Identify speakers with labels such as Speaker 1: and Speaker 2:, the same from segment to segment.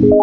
Speaker 1: Rebuild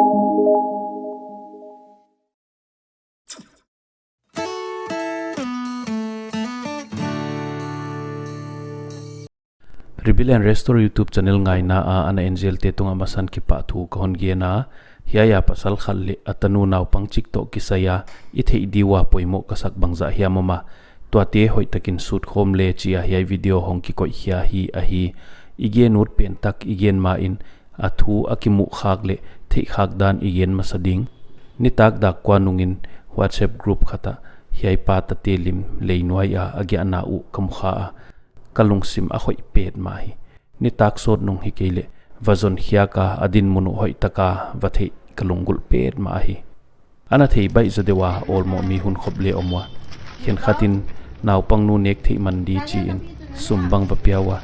Speaker 1: and Restore YouTube channel ngai na ana angel te tunga masan ki pa thu kahon ge na hiya pasal khalli atanu naw pangchik to kisaya ithei diwa poimo kasak bangza hiya mama to te hoi takin shoot khom le chia hiya video hong ki koi hiya hi a hi igen ut pen tak igen ma in athu akimu khak le thei khak dan igen masading ni tak dak kwa nungin WhatsApp group khata hiya pa ta telim leinwai a agya na u kamkha kalung sim a khoi pet mai ni tak sot nung hi kele vazon hiya ka adin munu hoi taka vathei kalungul pet ma hi ana thei bai zadewa olmo mi hun khoble omwa hen khatin naw pangnu nek thei mandi chi in sumbang vapiawa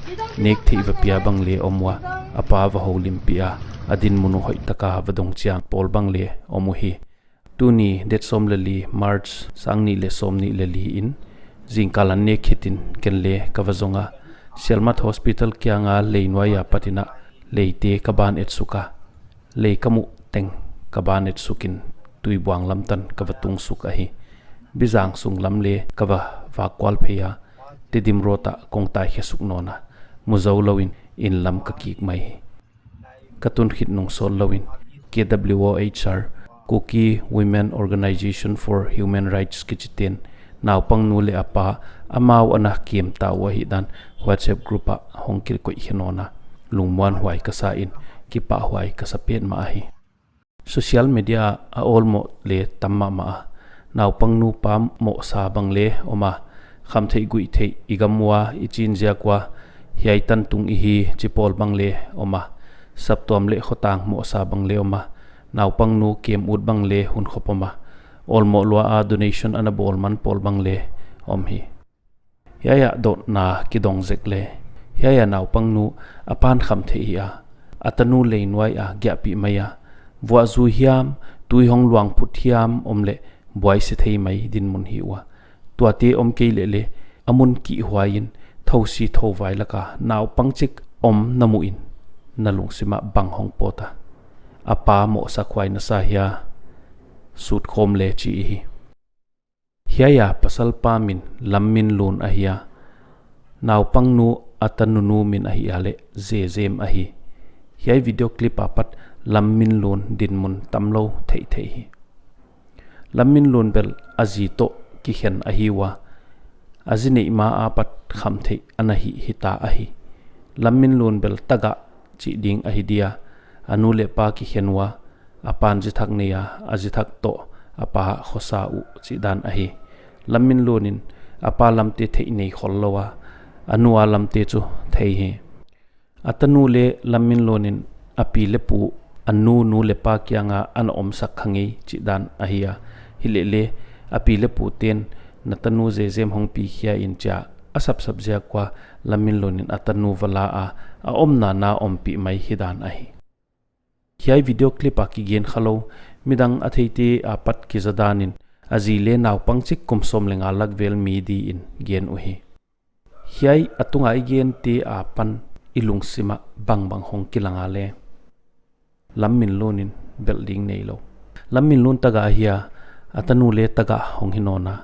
Speaker 1: nek thei vapia bang le omwa apa va holim pia adin munu hoi taka vadong chiang pol bang le omu hi tuni det som lali march sangni le somni lali in jingkalan ne khitin kenle kawazonga selmat hospital kyanga leinwaya patina leite kaban etsuka leikamu teng kaban etsukin tuibuang lamtan kawatung suka hi bizang sung lamle kawa wakwal pheya tidim rota kongtai khesuk nona muzaw lawin in lam ka kik mai katun khit nung sol lawin KWOHR Kuki Women Organization for Human Rights kichiten naw pang nule apa amaw ana kiem ta wahi dan WhatsApp group a hongkil ko hinona lungwan huai kasa in kipa huai kasa pen ma hi social media a olmo le tamma ma naw pang nu pam mo sa bang le oma kham thei gui thei igamwa ichin ja kwa hiai tan tung i hi chipol bang le oma saptom le khotang mo sa bang le oma naw pang nu kem ut bang le hun khopoma olmo lwa a donation ana bol man pol bang le om hi yaya do na kidong zek le yaya naw pang nu apan kham the ya atanu leinwai a gya pi maya bwa zu hiam tui hong luang phut hiam omle boy se thei mai din mun hi wa tuate om ke le le amun ki huain thosi thowai laka naw pangchik om namu in nalung sima bang hong pota apa mo sakhwai na sa hiya sut khom le chi hi hiya pasal pamin lammin lun ahia naw pangnu atanunu min ahi ale zem ahi hiya video clip apat lammin lun din mun tamlo thei thei hi lammin lun bel azi to ki hen ahi wa azine ma apat kham thei anahi hita ahi lammin lun bel taga chi ding ahi dia anu le pa ki henwa apan ji thak neya aji thak to apa khosa u chi dan ahi lammin lonin apa lamte thei nei khollowa anua lamte chu thei he atanu le lammin lonin api le pu anu nu le pa kyanga an om sak khangi chi dan ahia hile le api le pu ten natanu je jem hong pi khia in cha asap sap ja kwa lammin lonin atanu wala a om na om pi mai hidan ahi hiai video clip a ki gen khalo midang atheite apat ki zadanin azile naw pangchik kumsom lenga lakvel mi di in gen uhi hiai atunga igen te apan ilung sima bang hong kilanga le lammin lonin building nei lo lammin lon taga hiya atanu le taga hong hinona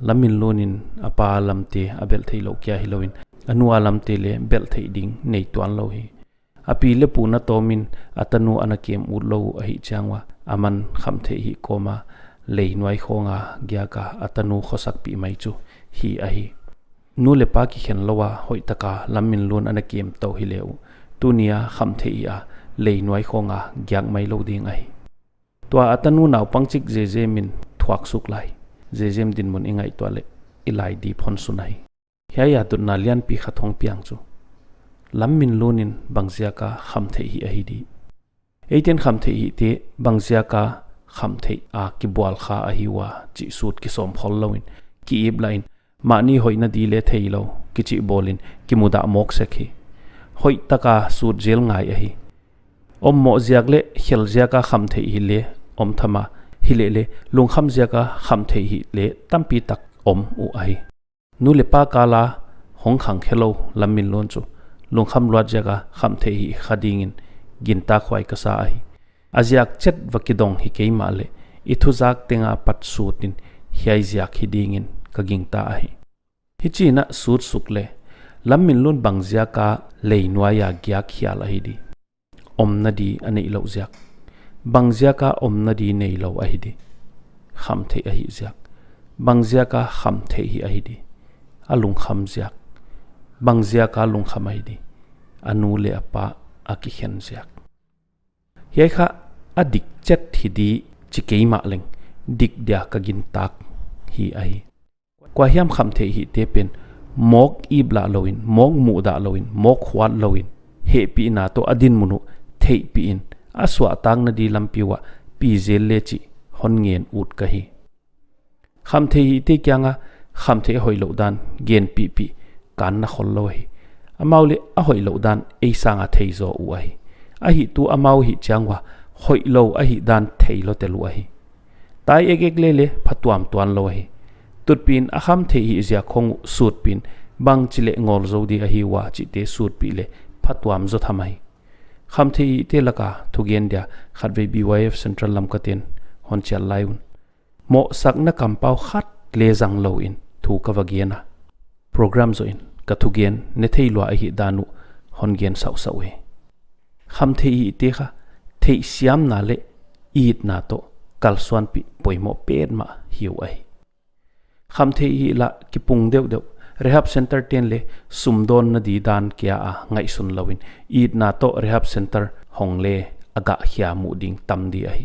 Speaker 1: lammin lonin apa lamte abel theilo kya hiloin anu alamte le bel thei ding nei tuan lo hi api le puna tomin atanu anakem ulo ahi changwa aman kham the hi koma leinwai khonga gyaka atanu khosak pi mai chu hi ahi nu le pa ki khen lowa hoi taka lammin lon anakem to hi leu tunia kham the ya leinwai khonga gyak mai lo ding ahi to atanu naw pangchik je min thuak suk lai je din mun ingai to le ilai di phon sunai hiya tu na lian pi khathong piang chu lammin lonin bangzia ka kham the hi ahi di eiten kham the hi te bangzia ka kham the a ki bwal kha ahi wa chi sut ki som khol loin ki ib line mani hoina di le thei lo ki chi bolin ki muda mok sekhi hoi taka sut jel ngai ahi om mo ziak le khel zia ka kham the hi le om thama hi le lung kham zia ka kham the hi le tampi tak om u ahi nu le pa kala hong khang khelo lammin lon chu lung kham lwa jaga kham the hi khadingin ginta khwai kasa ahi aziak chet vakidong hi keima le ithuzak tenga pat sutin hiai ziak hidingin kaging ta hi hichina sut sukle lammin lun bangjia ka leinuaya gyak hial a hi di omna di anei lo ziak bangjia ka omna di nei lo a hi di kham the a hi ziak bangjia ka kham the hi a hi di alung kham ziak bangjia ka lung kham a hi di anu le apa aki khen ziak hiai kha adik chet hi di chikeima leng dik dia kagin tak hi ai kwa hiam kham the hi te pen mok ibla loin mok mu da loin mok khwat loin he pi na to adin munu thei pi in aswa tang na di lampiwa pi zel le chi hon ngen ut ka hi kham the hi te kyanga kham the hoi lo dan gen pi pi kan na khol lo hi amaule a hoi lo dan ei sanga thei zo u ai a hi tu amau hi changwa hoi lo a hi dan thei lo te lu a hi tai ek le phatuam tuan lo hi tutpin a kham the hi zia khong sut pin bang chile ngol zo di a hi wa chi te sut pi le phatuam zo thamai kham the hi te laka thugen dia khatve BYF Central lam katen hon chal laiun mo sakna kampau khat le jang lo in thu ka wagiana program zo in ka thugen ne thei lo a hi danu hon gen sau sau he kham the hi te kha thei siam na le it na to kalswan pi poimo pet ma hiu ai kham the hi la ki pung deuh deuh rehab center ten le sumdon na di dan kya a ngai sun lawin it na to rehab center hongle aga hia mu ding tam di ai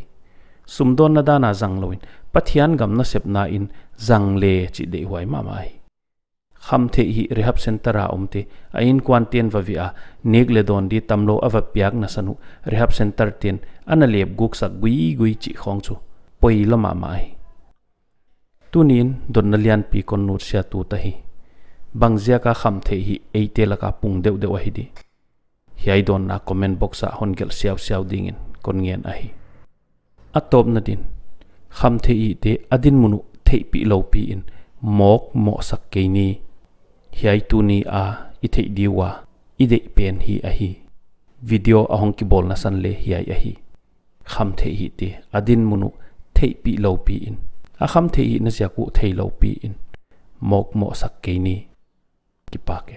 Speaker 1: sumdon na dana jang lawin pathian gam na sepna in jang le chi de huai ma mai kham the hi rehab center a omte a in kwantian vavia nek le don di tamlo ava piak na sanu rehab center ten analep guk sak gui chi khong chu poi lama mai tunin donnalian pi kon nur sia tu ta hi bangjia ka kham the hi eite laka pung deuh deuh hi di hiai don na comment box a hongel siaw dingin kon ngen a hi atop na din kham the hi te adin munu thei pi lo pi in mok mo sak ke ni hiai tu ni a i thei diwa i de pen hi a hi video ahong ki bol na san le hiai a hi kham the hi te adin munu thei pi lo pi in a kham the hi na sia ku thei lo pi in mok mo sak ke ni ki pa ke